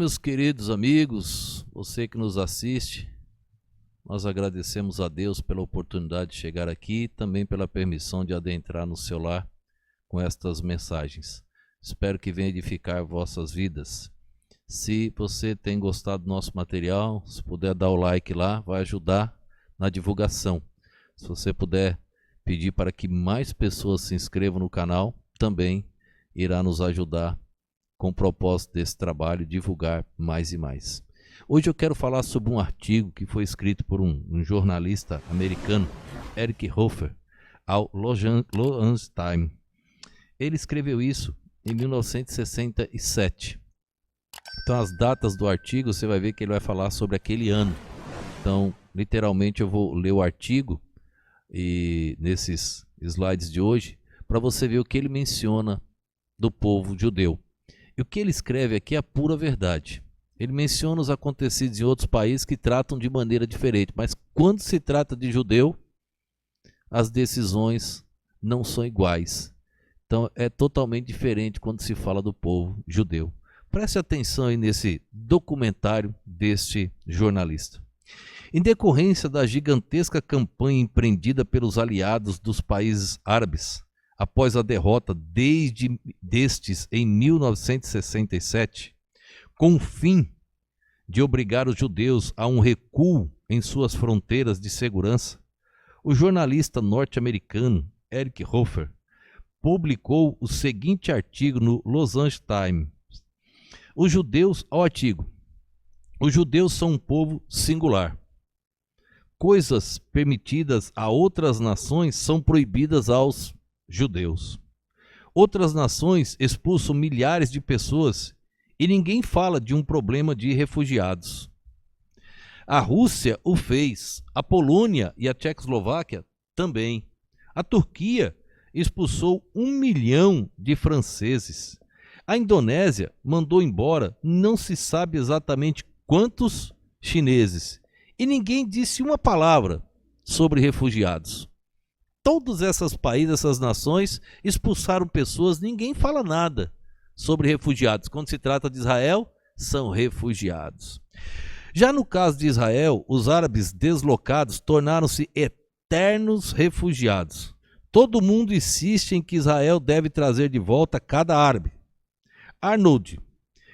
meus queridos amigos, você que nos assiste, nós agradecemos a Deus pela oportunidade de chegar aqui e também pela permissão de adentrar no seu lar com estas mensagens. Espero que venha edificar vossas vidas. Se você tem gostado do nosso material, se puder dar o like lá, vai ajudar na divulgação. Se você puder pedir para que mais pessoas se inscrevam no canal, também irá nos ajudar com o propósito desse trabalho, divulgar mais e mais. Hoje eu quero falar sobre um artigo que foi escrito por um jornalista americano, Eric Hoffer, ao Los Angeles Times. Ele escreveu isso em 1967. Então as datas do artigo, você vai ver que ele vai falar sobre aquele ano. Então, literalmente eu vou ler o artigo e nesses slides de hoje, para você ver o que ele menciona do povo judeu. E o que ele escreve aqui é a pura verdade. Ele menciona os acontecidos em outros países que tratam de maneira diferente, mas quando se trata de judeu, as decisões não são iguais. Então é totalmente diferente quando se fala do povo judeu. Preste atenção aí nesse documentário deste jornalista. Em decorrência da gigantesca campanha empreendida pelos aliados dos países árabes, após a derrota destes em 1967, com o fim de obrigar os judeus a um recuo em suas fronteiras de segurança, o jornalista norte-americano Eric Hoffer publicou o seguinte artigo no Los Angeles Times. Os judeus são um povo singular. Coisas permitidas a outras nações são proibidas aos judeus. Outras nações expulsam milhares de pessoas e ninguém fala de um problema de refugiados. A Rússia o fez, a Polônia e a Tchecoslováquia também. A Turquia expulsou 1 milhão de franceses. A Indonésia mandou embora não se sabe exatamente quantos chineses. E ninguém disse uma palavra sobre refugiados. Todos esses países, essas nações, expulsaram pessoas, ninguém fala nada sobre refugiados. Quando se trata de Israel, são refugiados. Já no caso de Israel, os árabes deslocados tornaram-se eternos refugiados. Todo mundo insiste em que Israel deve trazer de volta cada árabe. Arnold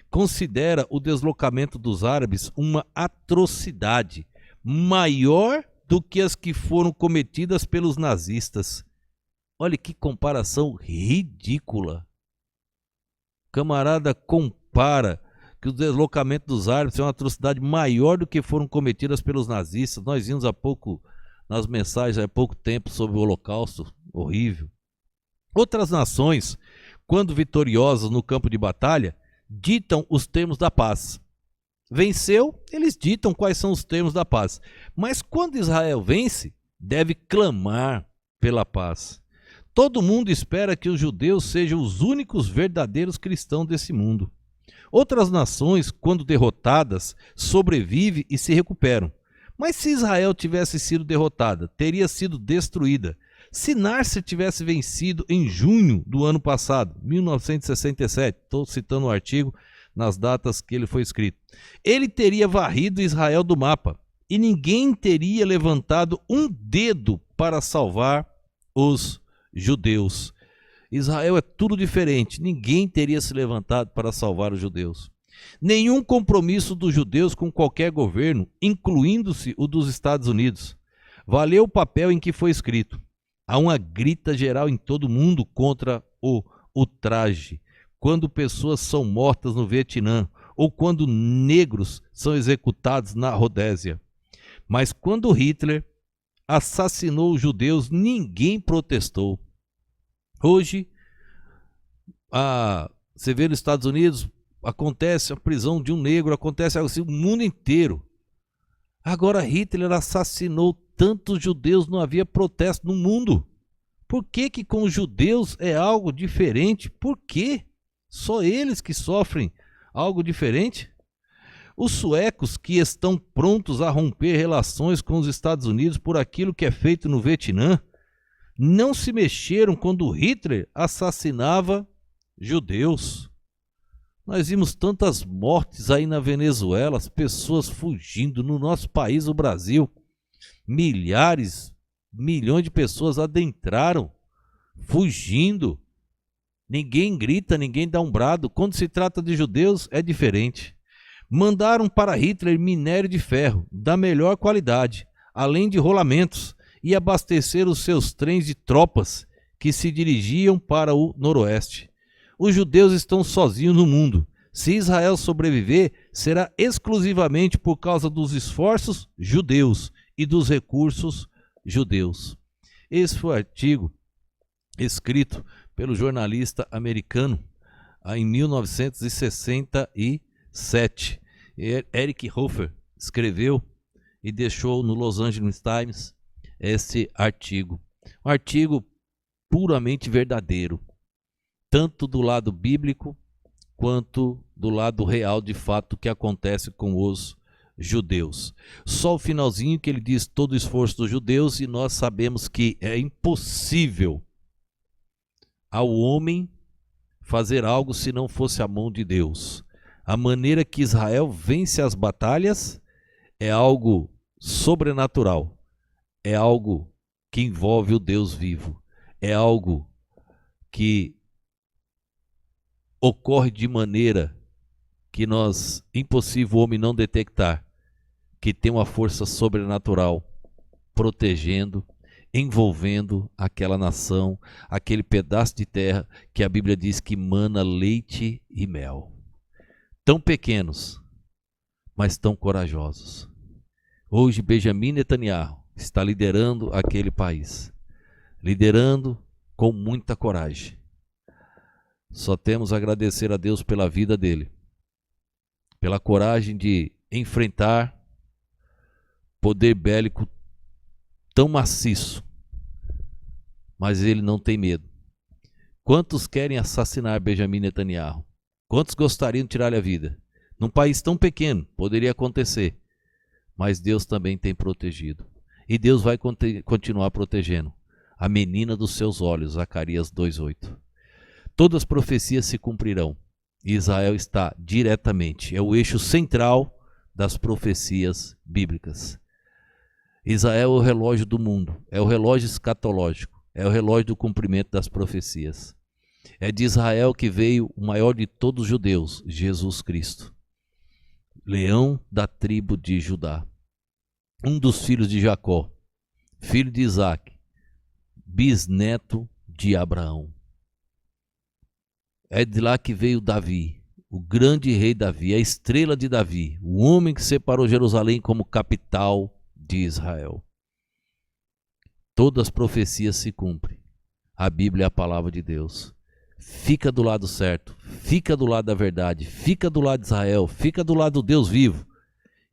considera o deslocamento dos árabes uma atrocidade maior do que as que foram cometidas pelos nazistas. Olha que comparação ridícula. O camarada compara que o deslocamento dos árabes é uma atrocidade maior do que foram cometidas pelos nazistas. Nós vimos há pouco, nas mensagens, há pouco tempo, sobre o Holocausto, horrível. Outras nações, quando vitoriosas no campo de batalha, ditam os termos da paz. Venceu, eles ditam quais são os termos da paz. Mas quando Israel vence, deve clamar pela paz. Todo mundo espera que os judeus sejam os únicos verdadeiros cristãos desse mundo. Outras nações, quando derrotadas, sobrevivem e se recuperam. Mas se Israel tivesse sido derrotada, teria sido destruída. Se Nasser tivesse vencido em junho do ano passado, 1967, estou citando o artigo, nas datas que ele foi escrito, ele teria varrido Israel do mapa e ninguém teria levantado um dedo para salvar os judeus. Israel é tudo diferente, ninguém teria se levantado para salvar os judeus. Nenhum compromisso dos judeus com qualquer governo, incluindo-se o dos Estados Unidos, valeu o papel em que foi escrito. Há uma grita geral em todo o mundo contra o ultraje. Quando pessoas são mortas no Vietnã, ou quando negros são executados na Rodésia. Mas quando Hitler assassinou os judeus, ninguém protestou. Hoje, você vê nos Estados Unidos, acontece a prisão de um negro, acontece algo assim, o mundo inteiro. Agora Hitler assassinou tantos judeus, não havia protesto no mundo. Por que que com os judeus é algo diferente? Por quê? Só eles que sofrem algo diferente? Os suecos que estão prontos a romper relações com os Estados Unidos por aquilo que é feito no Vietnã, não se mexeram quando Hitler assassinava judeus. Nós vimos tantas mortes aí na Venezuela, as pessoas fugindo. No nosso país, o Brasil, milhões de pessoas adentraram, fugindo. Ninguém grita, ninguém dá um brado. Quando se trata de judeus, é diferente. Mandaram para Hitler minério de ferro, da melhor qualidade, além de rolamentos, e abastecer os seus trens de tropas que se dirigiam para o noroeste. Os judeus estão sozinhos no mundo. Se Israel sobreviver, será exclusivamente por causa dos esforços judeus e dos recursos judeus. Esse foi o artigo escrito pelo jornalista americano em 1967. Eric Hoffer escreveu e deixou no Los Angeles Times esse artigo. Um artigo puramente verdadeiro, tanto do lado bíblico quanto do lado real de fato que acontece com os judeus. Só o finalzinho que ele diz todo o esforço dos judeus, e nós sabemos que é impossível ao homem fazer algo se não fosse a mão de Deus. A maneira que Israel vence as batalhas é algo sobrenatural, é algo que envolve o Deus vivo, é algo que ocorre de maneira que impossível o homem não detectar, que tem uma força sobrenatural protegendo, envolvendo aquela nação, aquele pedaço de terra que a Bíblia diz que mana leite e mel. Tão pequenos, mas tão corajosos. Hoje Benjamin Netanyahu está liderando aquele país, liderando com muita coragem. Só temos a agradecer a Deus pela vida dele, pela coragem de enfrentar poder bélico tão maciço, mas ele não tem medo. Quantos querem assassinar Benjamin Netanyahu? Quantos gostariam de tirar-lhe a vida? Num país tão pequeno, poderia acontecer, mas Deus também tem protegido. E Deus vai continuar protegendo a menina dos seus olhos, Zacarias 2:8. Todas as profecias se cumprirão. Israel está diretamente, é o eixo central das profecias bíblicas. Israel é o relógio do mundo, é o relógio escatológico, é o relógio do cumprimento das profecias. É de Israel que veio o maior de todos os judeus, Jesus Cristo, leão da tribo de Judá, um dos filhos de Jacó, filho de Isaac, bisneto de Abraão. É de lá que veio Davi, o grande rei Davi, a estrela de Davi, o homem que separou Jerusalém como capital de Israel. Todas as profecias se cumprem. A Bíblia é a palavra de Deus. Fica do lado certo, fica do lado da verdade, fica do lado de Israel, fica do lado do Deus vivo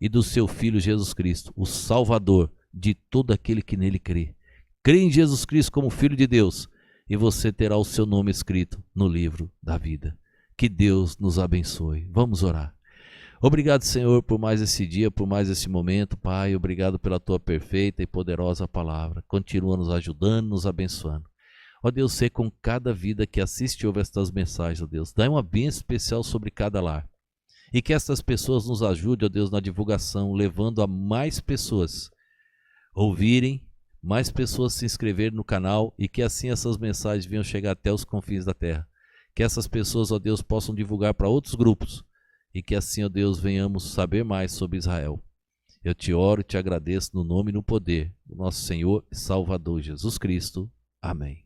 e do seu Filho Jesus Cristo, o Salvador de todo aquele que nele crê. Crê em Jesus Cristo como Filho de Deus e você terá o seu nome escrito no livro da vida. Que Deus nos abençoe. Vamos orar. Obrigado, Senhor, por mais esse dia, por mais esse momento, Pai. Obrigado pela tua perfeita e poderosa palavra. Continua nos ajudando, nos abençoando. Ó Deus, ser com cada vida que assiste e ouve estas mensagens, ó Deus. Dá uma bênção especial sobre cada lar. E que estas pessoas nos ajudem, ó Deus, na divulgação, levando a mais pessoas ouvirem, mais pessoas se inscreverem no canal e que assim essas mensagens venham chegar até os confins da terra. Que essas pessoas, ó Deus, possam divulgar para outros grupos e que assim, ó Deus, venhamos saber mais sobre Israel. Eu te oro e te agradeço no nome e no poder do nosso Senhor e Salvador Jesus Cristo. Amém.